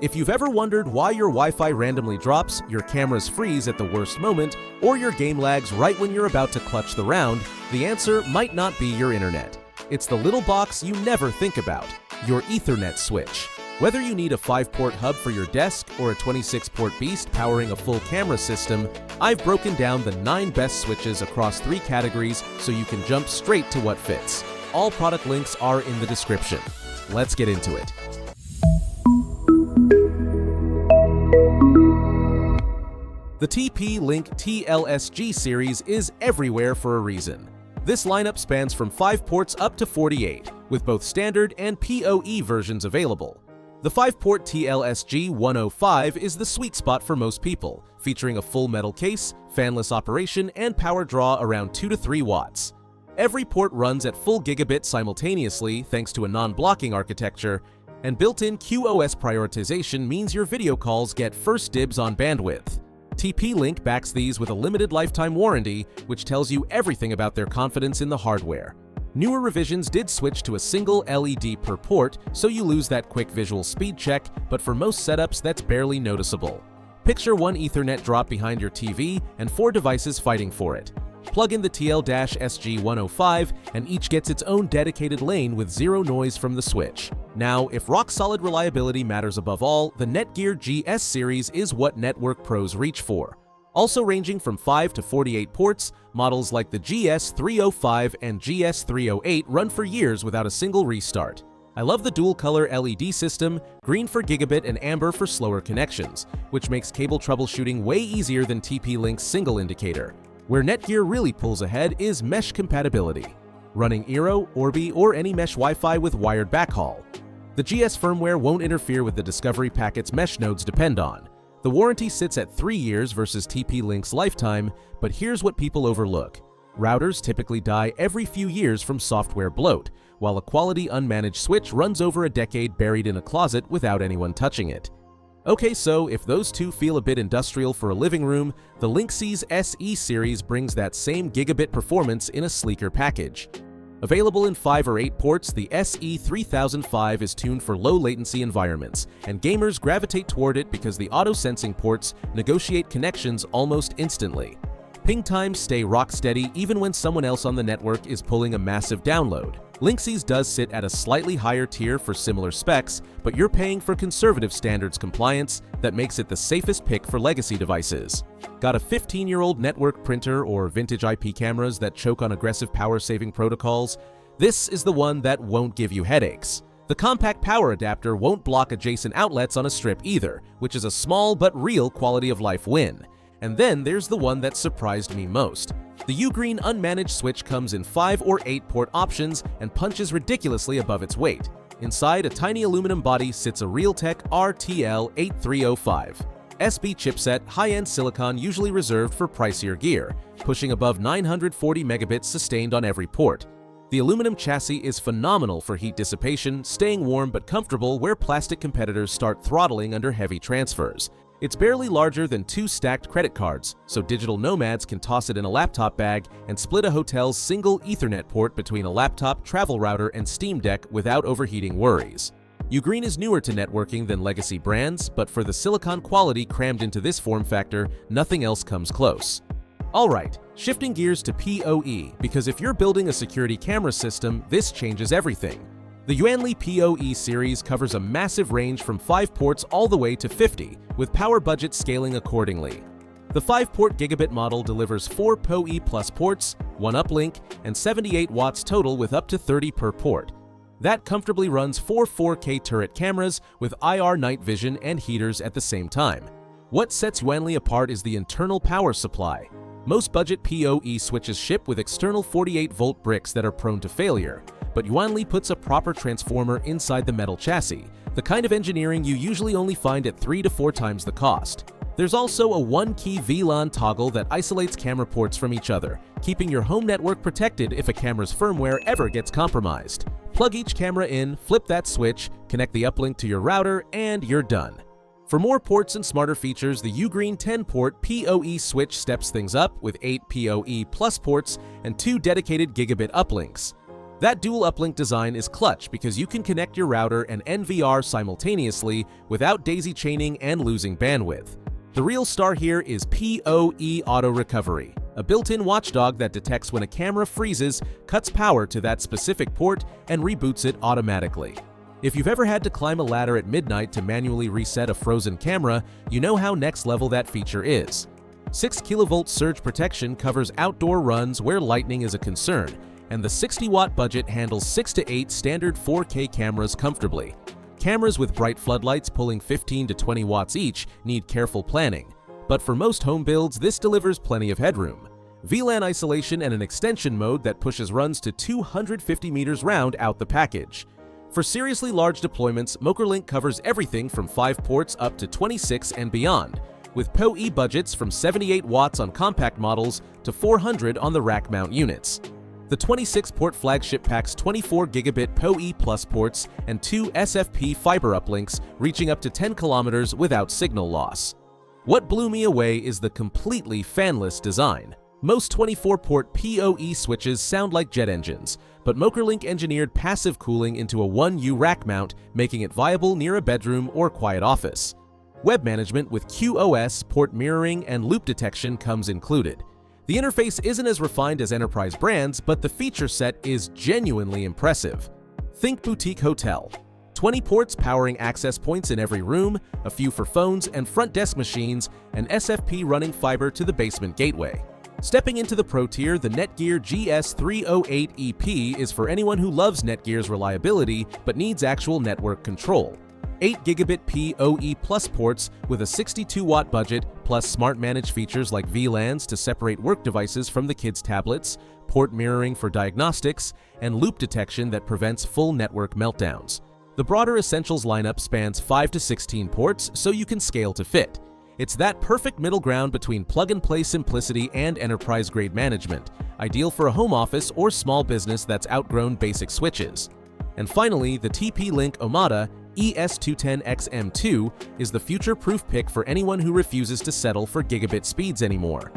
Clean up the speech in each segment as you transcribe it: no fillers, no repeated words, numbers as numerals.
If you've ever wondered why your Wi-Fi randomly drops, your cameras freeze at the worst moment, or your game lags right when you're about to clutch the round, the answer might not be your internet. It's the little box you never think about, your Ethernet switch. Whether you need a 5-port hub for your desk or a 26-port beast powering a full camera system, I've broken down the 9 best switches across 3 categories so you can jump straight to what fits. All product links are in the description. Let's get into it. The TP-Link TLSG series is everywhere for a reason. This lineup spans from 5 ports up to 48, with both standard and PoE versions available. The 5-port TLSG 105 is the sweet spot for most people, featuring a full metal case, fanless operation, and power draw around 2 to 3 watts. Every port runs at full gigabit simultaneously thanks to a non-blocking architecture, and built-in QoS prioritization means your video calls get first dibs on bandwidth. TP-Link backs these with a limited lifetime warranty, which tells you everything about their confidence in the hardware. Newer revisions did switch to a single LED per port, so you lose that quick visual speed check, but for most setups that's barely noticeable. Picture one Ethernet drop behind your TV and 4 devices fighting for it. Plug in the TL-SG 105 and each gets its own dedicated lane with zero noise from the switch. Now, if rock-solid reliability matters above all, the Netgear GS series is what network pros reach for. Also ranging from 5 to 48 ports, models like the GS305 and GS308 run for years without a single restart. I love the dual-color LED system, green for gigabit and amber for slower connections, which makes cable troubleshooting way easier than TP-Link's single indicator. Where Netgear really pulls ahead is mesh compatibility, running Eero, Orbi, or any mesh Wi-Fi with wired backhaul. The GS firmware won't interfere with the Discovery packets mesh nodes depend on. The warranty sits at 3 years versus TP-Link's lifetime, but here's what people overlook. Routers typically die every few years from software bloat, while a quality unmanaged switch runs over a decade buried in a closet without anyone touching it. Okay, so if those two feel a bit industrial for a living room, the Linksys SE series brings that same gigabit performance in a sleeker package. Available in 5 or 8 ports, the SE3005 is tuned for low-latency environments, and gamers gravitate toward it because the auto-sensing ports negotiate connections almost instantly. Ping times stay rock-steady even when someone else on the network is pulling a massive download. Linksys does sit at a slightly higher tier for similar specs, but you're paying for conservative standards compliance that makes it the safest pick for legacy devices. Got a 15-year-old network printer or vintage IP cameras that choke on aggressive power-saving protocols? This is the one that won't give you headaches. The compact power adapter won't block adjacent outlets on a strip either, which is a small but real quality-of-life win. And then there's the one that surprised me most. The Ugreen unmanaged switch comes in 5 or 8 port options and punches ridiculously above its weight. Inside a tiny aluminum body sits a Realtek RTL8305. SB chipset, high-end silicon usually reserved for pricier gear, pushing above 940 megabits sustained on every port. The aluminum chassis is phenomenal for heat dissipation, staying warm but comfortable where plastic competitors start throttling under heavy transfers. It's barely larger than 2 stacked credit cards, so digital nomads can toss it in a laptop bag and split a hotel's single Ethernet port between a laptop, travel router, and Steam Deck without overheating worries. Ugreen is newer to networking than legacy brands, but for the silicon quality crammed into this form factor, nothing else comes close. Alright, shifting gears to PoE, because if you're building a security camera system, this changes everything. The Yuanli PoE series covers a massive range from 5 ports all the way to 50, with power budget scaling accordingly. The 5-port gigabit model delivers 4 PoE Plus ports, 1 uplink, and 78 watts total with up to 30 per port. That comfortably runs 4 4K turret cameras with IR night vision and heaters at the same time. What sets Yuanli apart is the internal power supply. Most budget PoE switches ship with external 48-volt bricks that are prone to failure, but Yuanli puts a proper transformer inside the metal chassis, the kind of engineering you usually only find at 3 to 4 times the cost. There's also a 1-key VLAN toggle that isolates camera ports from each other, keeping your home network protected if a camera's firmware ever gets compromised. Plug each camera in, flip that switch, connect the uplink to your router, and you're done. For more ports and smarter features, the Ugreen 10-port PoE switch steps things up with 8 PoE Plus ports and 2 dedicated gigabit uplinks. That dual uplink design is clutch because you can connect your router and NVR simultaneously without daisy chaining and losing bandwidth. The real star here is PoE Auto Recovery, a built-in watchdog that detects when a camera freezes, cuts power to that specific port, and reboots it automatically. If you've ever had to climb a ladder at midnight to manually reset a frozen camera, you know how next level that feature is. 6 kV surge protection covers outdoor runs where lightning is a concern, and the 60-watt budget handles 6 to 8 standard 4K cameras comfortably. Cameras with bright floodlights pulling 15 to 20 watts each need careful planning, but for most home builds, this delivers plenty of headroom. VLAN isolation and an extension mode that pushes runs to 250 meters round out the package. For seriously large deployments, MokerLink covers everything from 5 ports up to 26 and beyond, with PoE budgets from 78 watts on compact models to 400 on the rack mount units. The 26-port flagship packs 24 gigabit PoE Plus ports and 2 SFP fiber uplinks reaching up to 10 kilometers without signal loss. What blew me away is the completely fanless design. Most 24-port PoE switches sound like jet engines, but MokerLink engineered passive cooling into a 1U rack mount, making it viable near a bedroom or quiet office. Web management with QoS, port mirroring, and loop detection comes included. The interface isn't as refined as enterprise brands, but the feature set is genuinely impressive. Think boutique hotel. 20 ports powering access points in every room, a few for phones and front desk machines, and SFP running fiber to the basement gateway. Stepping into the pro tier, the Netgear GS308EP is for anyone who loves Netgear's reliability but needs actual network control. 8 gigabit PoE Plus ports with a 62-watt budget, plus smart manage features like VLANs to separate work devices from the kids' tablets, port mirroring for diagnostics, and loop detection that prevents full network meltdowns. The broader Essentials lineup spans 5 to 16 ports, so you can scale to fit. It's that perfect middle ground between plug-and-play simplicity and enterprise-grade management, ideal for a home office or small business that's outgrown basic switches. And finally, the TP-Link Omada ES210XM2 is the future-proof pick for anyone who refuses to settle for gigabit speeds anymore.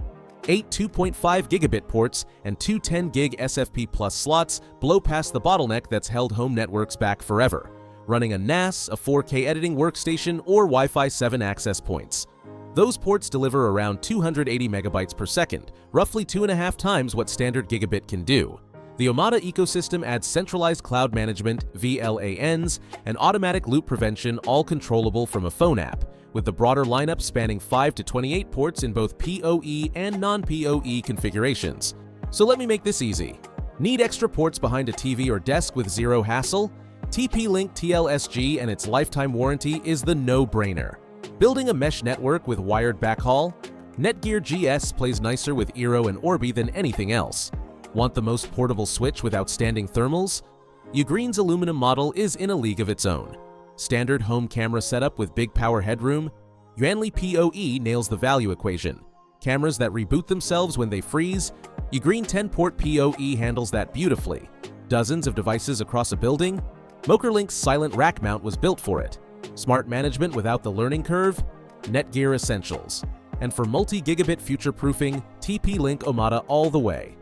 8 2.5 gigabit ports and 2 10 gig SFP Plus slots blow past the bottleneck that's held home networks back forever, running a NAS, a 4K editing workstation, or Wi-Fi 7 access points. Those ports deliver around 280 megabytes per second, roughly 2.5 times what standard gigabit can do. The Omada ecosystem adds centralized cloud management, VLANs, and automatic loop prevention, all controllable from a phone app, with the broader lineup spanning 5 to 28 ports in both PoE and non-PoE configurations. So let me make this easy. Need extra ports behind a TV or desk with zero hassle? TP-Link TLSG and its lifetime warranty is the no-brainer. Building a mesh network with wired backhaul? Netgear GS plays nicer with Eero and Orbi than anything else. Want the most portable switch with outstanding thermals? Ugreen's aluminum model is in a league of its own. Standard home camera setup with big power headroom? Yuanli PoE nails the value equation. Cameras that reboot themselves when they freeze? Ugreen 10-port PoE handles that beautifully. Dozens of devices across a building? MokerLink's silent rack mount was built for it. Smart management without the learning curve? Netgear Essentials. And for multi-gigabit future-proofing, TP-Link Omada all the way.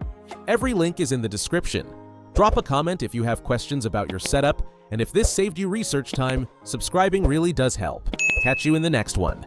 Every link is in the description. Drop a comment if you have questions about your setup, and if this saved you research time, subscribing really does help. Catch you in the next one.